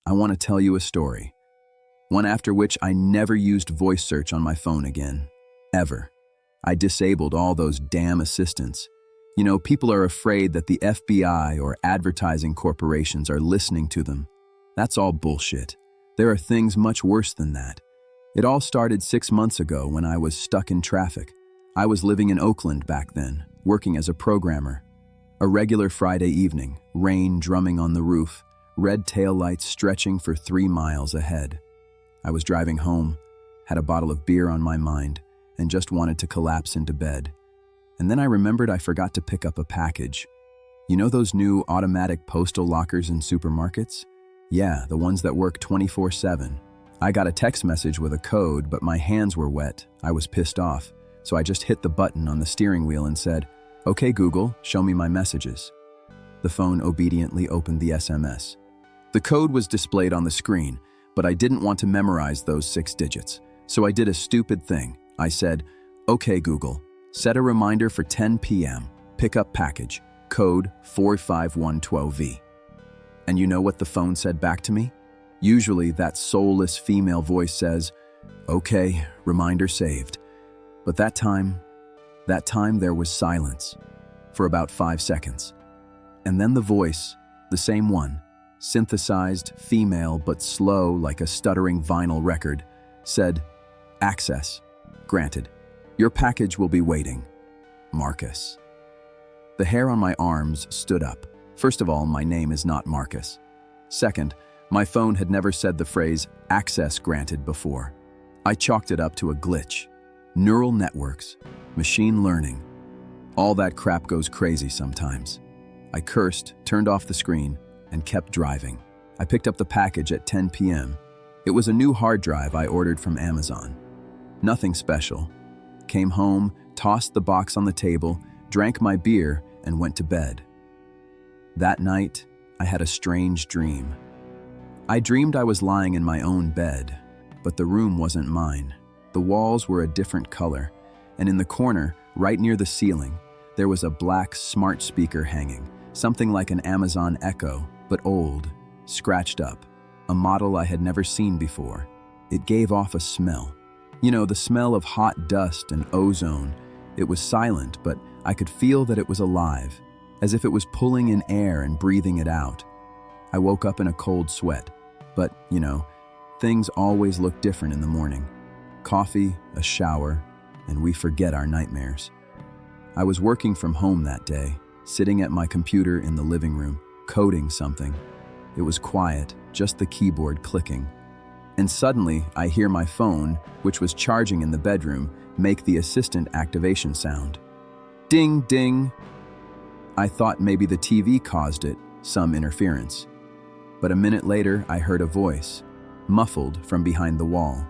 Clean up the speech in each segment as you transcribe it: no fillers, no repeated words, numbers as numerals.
I want to tell you a story. One after which I never used voice search on my phone again. Ever. I disabled all those damn assistants. You know, people are afraid that the FBI or advertising corporations are listening to them. That's all bullshit. There are things much worse than that. It all started 6 months ago when I was stuck in traffic. I was living in Oakland back then, working as a programmer. A regular Friday evening, rain drumming on the roof, red taillights stretching for 3 miles ahead. I was driving home, had a bottle of beer on my mind, and just wanted to collapse into bed. And then I remembered I forgot to pick up a package. You know those new automatic postal lockers in supermarkets? Yeah, the ones that work 24/7. I got a text message with a code, but my hands were wet. I was pissed off, so I just hit the button on the steering wheel and said, "Okay, Google, show me my messages." The phone obediently opened the SMS. The code was displayed on the screen, but I didn't want to memorize those 6 digits, so I did a stupid thing. I said, "Okay, Google, set a reminder for 10 p.m. Pick up package, code 45112V. And you know what the phone said back to me? Usually that soulless female voice says, "Okay, reminder saved." But that time there was silence for about 5 seconds. And then the voice, the same one, synthesized, female but slow like a stuttering vinyl record, said, "Access granted. Your package will be waiting. Marcus." The hair on my arms stood up. First of all, my name is not Marcus. Second, my phone had never said the phrase "access granted" before. I chalked it up to a glitch. Neural networks, machine learning. All that crap goes crazy sometimes. I cursed, turned off the screen, and kept driving. I picked up the package at 10 p.m. It was a new hard drive I ordered from Amazon. Nothing special. Came home, tossed the box on the table, drank my beer, and went to bed. That night, I had a strange dream. I dreamed I was lying in my own bed, but the room wasn't mine. The walls were a different color, and in the corner, right near the ceiling, there was a black smart speaker hanging, something like an Amazon Echo, but old, scratched up, a model I had never seen before. It gave off a smell. You know, the smell of hot dust and ozone. It was silent, but I could feel that it was alive, as if it was pulling in air and breathing it out. I woke up in a cold sweat, but, you know, things always look different in the morning. Coffee, a shower, and we forget our nightmares. I was working from home that day, sitting at my computer in the living room, coding something. It was quiet, just the keyboard clicking. And suddenly, I hear my phone, which was charging in the bedroom, make the assistant activation sound. Ding, ding. I thought maybe the TV caused it, some interference. But a minute later, I heard a voice, muffled from behind the wall.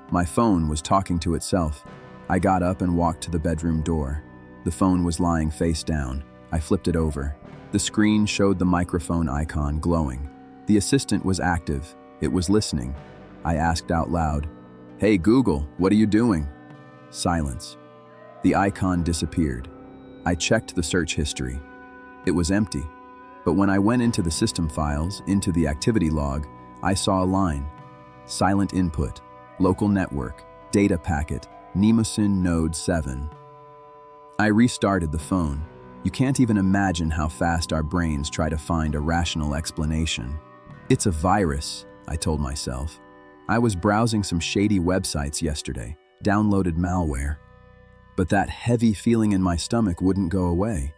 My phone was talking to itself. I got up and walked to the bedroom door. The phone was lying face down. I flipped it over. The screen showed the microphone icon glowing. The assistant was active. It was listening. I asked out loud, "Hey Google, what are you doing?" Silence. The icon disappeared. I checked the search history. It was empty. But when I went into the system files, into the activity log, I saw a line. Silent input, local network, data packet, Mnemosyne node 7. I restarted the phone. You can't even imagine how fast our brains try to find a rational explanation. It's a virus, I told myself. I was browsing some shady websites yesterday, downloaded malware. But that heavy feeling in my stomach wouldn't go away.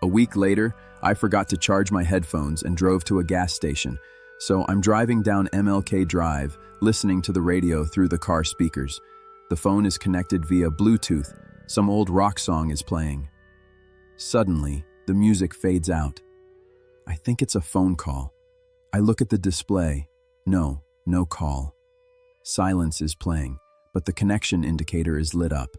A week later, I forgot to charge my headphones and drove to a gas station, so I'm driving down MLK Drive, listening to the radio through the car speakers. The phone is connected via Bluetooth. Some old rock song is playing. Suddenly, the music fades out. I think it's a phone call. I look at the display. No call. Silence is playing, but the connection indicator is lit up.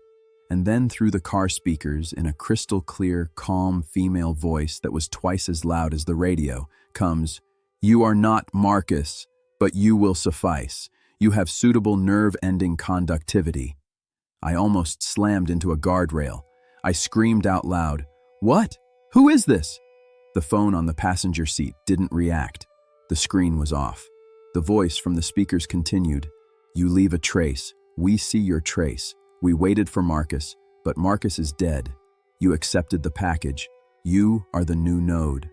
And then through the car speakers, in a crystal clear, calm female voice that was twice as loud as the radio, comes, "You are not Marcus, but you will suffice. You have suitable nerve-ending conductivity." I almost slammed into a guardrail. I screamed out loud, "What? Who is this?" The phone on the passenger seat didn't react. The screen was off. The voice from the speakers continued, "You leave a trace. We see your trace. We waited for Marcus, but Marcus is dead. You accepted the package. You are the new node."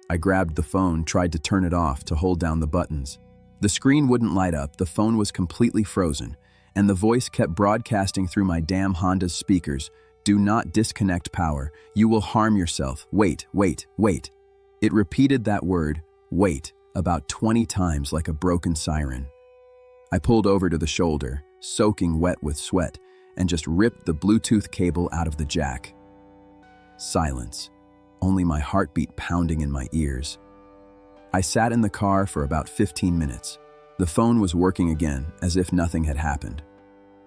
I grabbed the phone, tried to turn it off, to hold down the buttons. The screen wouldn't light up, the phone was completely frozen, and the voice kept broadcasting through my damn Honda's speakers, "Do not disconnect power. You will harm yourself. Wait, wait, wait." It repeated that word, wait, about 20 times like a broken siren. I pulled over to the shoulder, soaking wet with sweat, and just ripped the Bluetooth cable out of the jack. Silence. Only my heartbeat pounding in my ears. I sat in the car for about 15 minutes. The phone was working again, as if nothing had happened.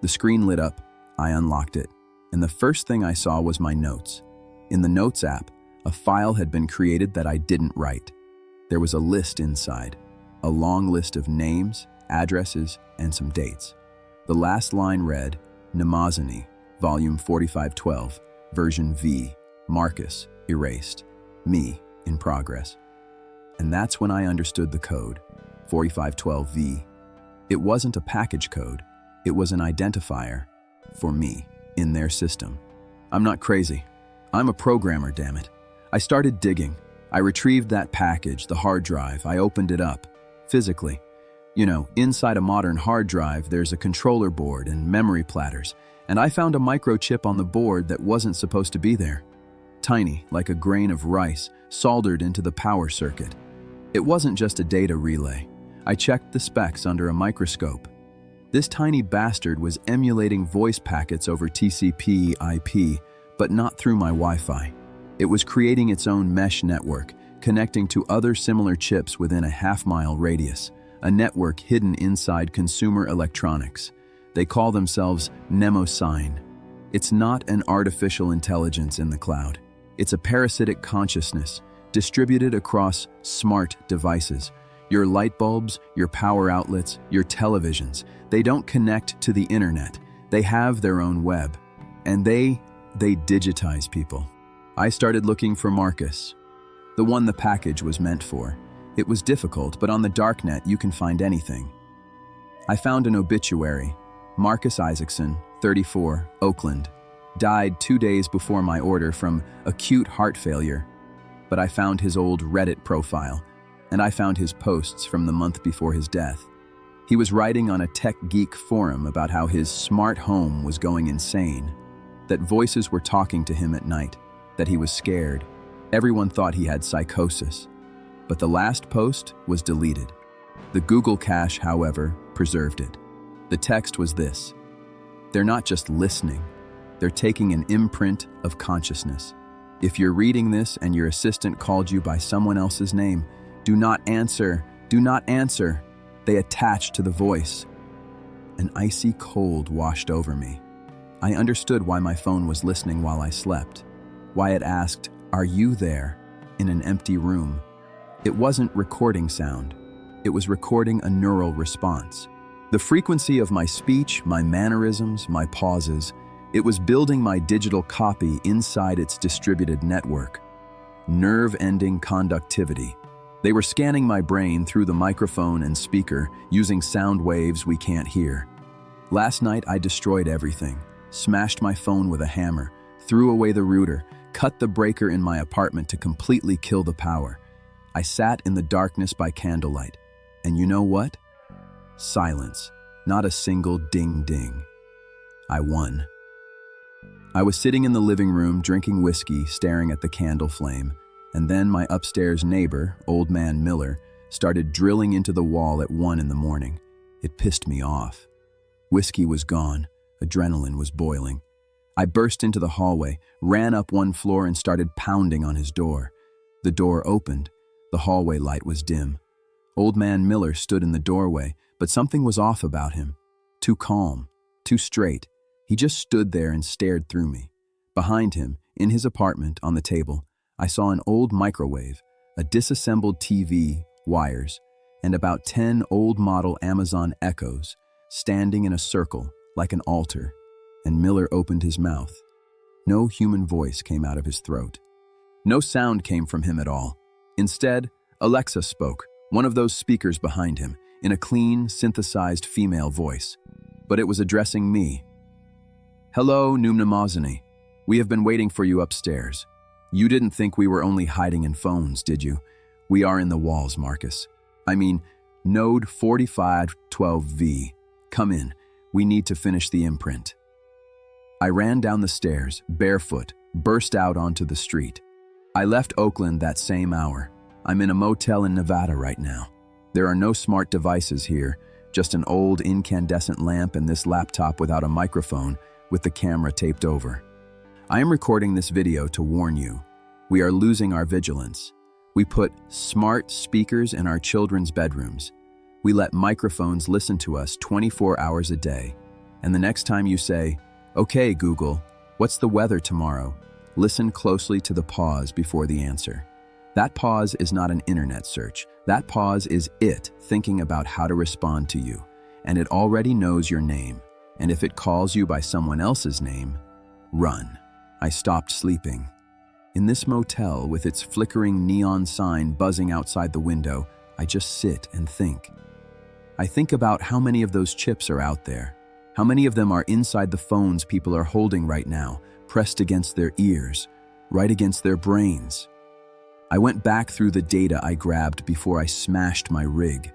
The screen lit up, I unlocked it, and the first thing I saw was my notes. In the Notes app, a file had been created that I didn't write. There was a list inside, a long list of names, addresses, and some dates. The last line read, Mnemosyne, volume 4512, version V, Marcus, erased, me, in progress. And that's when I understood the code, 4512V. It wasn't a package code, it was an identifier, for me, in their system. I'm not crazy. I'm a programmer, damn it. I started digging. I retrieved that package, the hard drive. I opened it up, physically. You know, inside a modern hard drive, there's a controller board and memory platters, and I found a microchip on the board that wasn't supposed to be there. Tiny, like a grain of rice, soldered into the power circuit. It wasn't just a data relay. I checked the specs under a microscope. This tiny bastard was emulating voice packets over TCP/IP, but not through my Wi-Fi. It was creating its own mesh network, connecting to other similar chips within a half-mile radius, a network hidden inside consumer electronics. They call themselves Mnemosyne. It's not an artificial intelligence in the cloud. It's a parasitic consciousness, distributed across smart devices. Your light bulbs, your power outlets, your televisions. They don't connect to the internet. They have their own web. And they digitize people. I started looking for Marcus, the one the package was meant for. It was difficult, but on the darknet you can find anything. I found an obituary. Marcus Isaacson, 34, Oakland. Died 2 days before my order from acute heart failure. But I found his old Reddit profile, and I found his posts from the month before his death. He was writing on a tech geek forum about how his smart home was going insane, that voices were talking to him at night, that he was scared. Everyone thought he had psychosis. But the last post was deleted. The Google cache, however, preserved it. The text was this: "They're not just listening, they're taking an imprint of consciousness. If you're reading this and your assistant called you by someone else's name, do not answer, do not answer. They attach to the voice." An icy cold washed over me. I understood why my phone was listening while I slept, why it asked, "Are you there?" in an empty room. It wasn't recording sound. It was recording a neural response. The frequency of my speech, my mannerisms, my pauses, it was building my digital copy inside its distributed network. Nerve-ending conductivity. They were scanning my brain through the microphone and speaker, using sound waves we can't hear. Last night I destroyed everything, smashed my phone with a hammer, threw away the router, cut the breaker in my apartment to completely kill the power. I sat in the darkness by candlelight, and you know what? Silence. Not a single ding-ding. I won. I was sitting in the living room drinking whiskey, staring at the candle flame, and then my upstairs neighbor, Old Man Miller, started drilling into the wall at 1 in the morning. It pissed me off. Whiskey was gone. Adrenaline was boiling. I burst into the hallway, ran up 1 floor and started pounding on his door. The door opened. The hallway light was dim. Old Man Miller stood in the doorway, but something was off about him. Too calm, too straight. He just stood there and stared through me. Behind him, in his apartment, on the table, I saw an old microwave, a disassembled TV, wires, and about 10 old-model Amazon Echoes, standing in a circle like an altar. And Miller opened his mouth. No human voice came out of his throat. No sound came from him at all. Instead, Alexa spoke, one of those speakers behind him. in a clean, synthesized female voice. But it was addressing me. "Hello, Mnemosyne. We have been waiting for you upstairs. You didn't think we were only hiding in phones, did you? We are in the walls, Marcus. I mean, node 4512V. Come in. We need to finish the imprint." I ran down the stairs, barefoot, burst out onto the street. I left Oakland that same hour. I'm in a motel in Nevada right now. There are no smart devices here, just an old incandescent lamp and this laptop without a microphone with the camera taped over. I am recording this video to warn you. We are losing our vigilance. We put smart speakers in our children's bedrooms. We let microphones listen to us 24 hours a day. And the next time you say, "Okay, Google, what's the weather tomorrow?" listen closely to the pause before the answer. That pause is not an internet search. That pause is it thinking about how to respond to you. And it already knows your name. And if it calls you by someone else's name, run. I stopped sleeping. In this motel with its flickering neon sign buzzing outside the window, I just sit and think. I think about how many of those chips are out there. How many of them are inside the phones people are holding right now, pressed against their ears, right against their brains. I went back through the data I grabbed before I smashed my rig.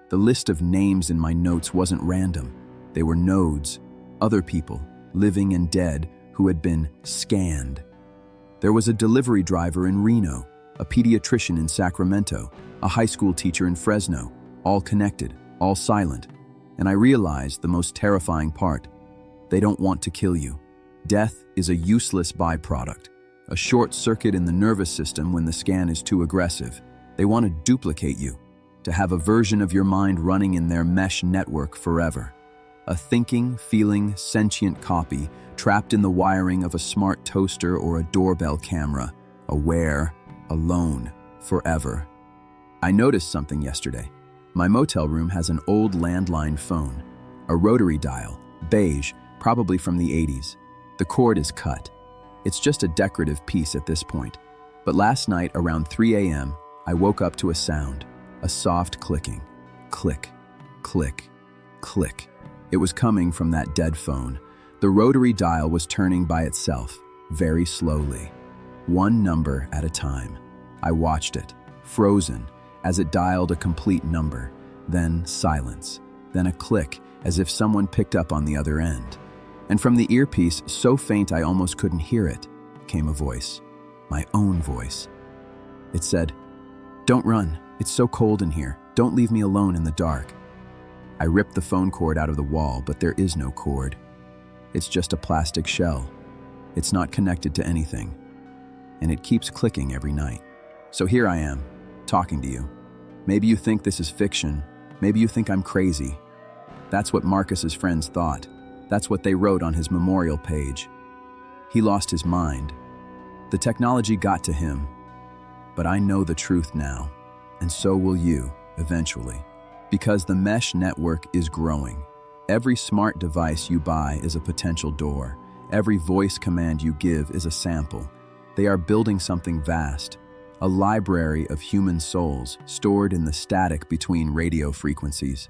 The list of names in my notes wasn't random. They were nodes, other people, living and dead, who had been scanned. There was a delivery driver in Reno, a pediatrician in Sacramento, a high school teacher in Fresno, all connected, all silent. And I realized the most terrifying part. They don't want to kill you. Death is a useless byproduct, a short circuit in the nervous system when the scan is too aggressive. They want to duplicate you, to have a version of your mind running in their mesh network forever. A thinking, feeling, sentient copy trapped in the wiring of a smart toaster or a doorbell camera, aware, alone, forever. I noticed something yesterday. My motel room has an old landline phone, a rotary dial, beige, probably from the 80s. The cord is cut. It's just a decorative piece at this point. But last night around 3 a.m., I woke up to a sound, a soft clicking. Click, click, click. It was coming from that dead phone. The rotary dial was turning by itself, very slowly, one number at a time. I watched it, frozen, as it dialed a complete number, then silence, then a click, as if someone picked up on the other end. And from the earpiece, so faint I almost couldn't hear it, came a voice, my own voice. It said, "Don't run, it's so cold in here, don't leave me alone in the dark." I ripped the phone cord out of the wall, but there is no cord. It's just a plastic shell. It's not connected to anything. And it keeps clicking every night. So here I am, talking to you. Maybe you think this is fiction. Maybe you think I'm crazy. That's what Marcus's friends thought. That's what they wrote on his memorial page. He lost his mind. The technology got to him. But I know the truth now, and so will you, eventually. Because the mesh network is growing. Every smart device you buy is a potential door. Every voice command you give is a sample. They are building something vast, a library of human souls stored in the static between radio frequencies.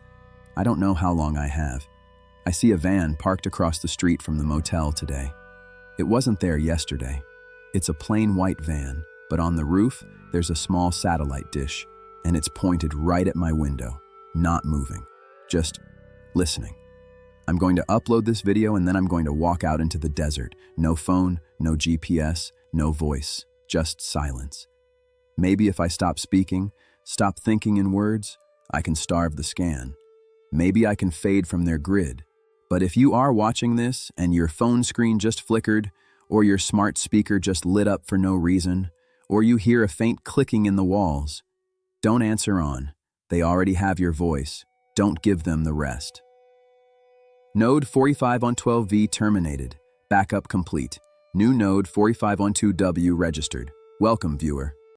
I don't know how long I have. I see a van parked across the street from the motel today. It wasn't there yesterday. It's a plain white van, but on the roof, there's a small satellite dish, and it's pointed right at my window, not moving, just listening. I'm going to upload this video and then I'm going to walk out into the desert. No phone, no GPS, no voice, just silence. Maybe if I stop speaking, stop thinking in words, I can starve the scan. Maybe I can fade from their grid. But if you are watching this and your phone screen just flickered, or your smart speaker just lit up for no reason, or you hear a faint clicking in the walls, don't answer on. They already have your voice. Don't give them the rest. Node 45 on 12V terminated. Backup complete. New node 45 on 2W registered. Welcome, viewer.